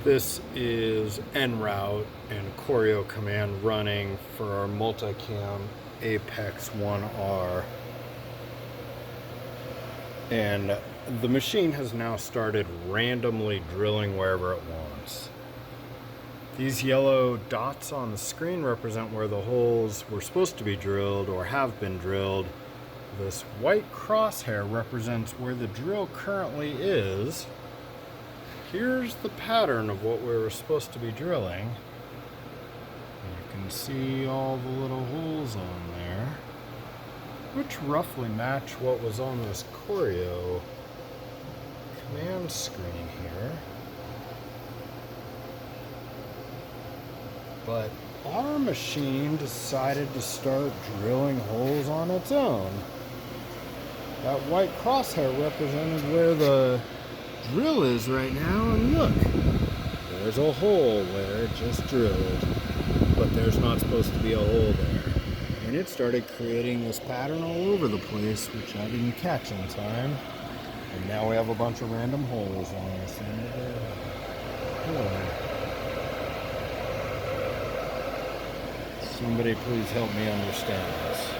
This is en route and choreo command running for our Multicam Pt.1. And the machine has now started randomly drilling wherever it wants. These yellow dots on the screen represent where the holes were supposed to be drilled or have been drilled. This white crosshair represents where the drill currently is. Here's the pattern of what we were supposed to be drilling. You can see all the little holes on there, which roughly match what was on this choreo command screen here. But our machine decided to start drilling holes on its own. That white crosshair represented where the drill is right now, and look, there's a hole where it just drilled, but there's not supposed to be a hole there. And it started creating this pattern all over the place, which I didn't catch in time. And now we have a bunch of random holes on this end of the hole. Somebody please help me understand this.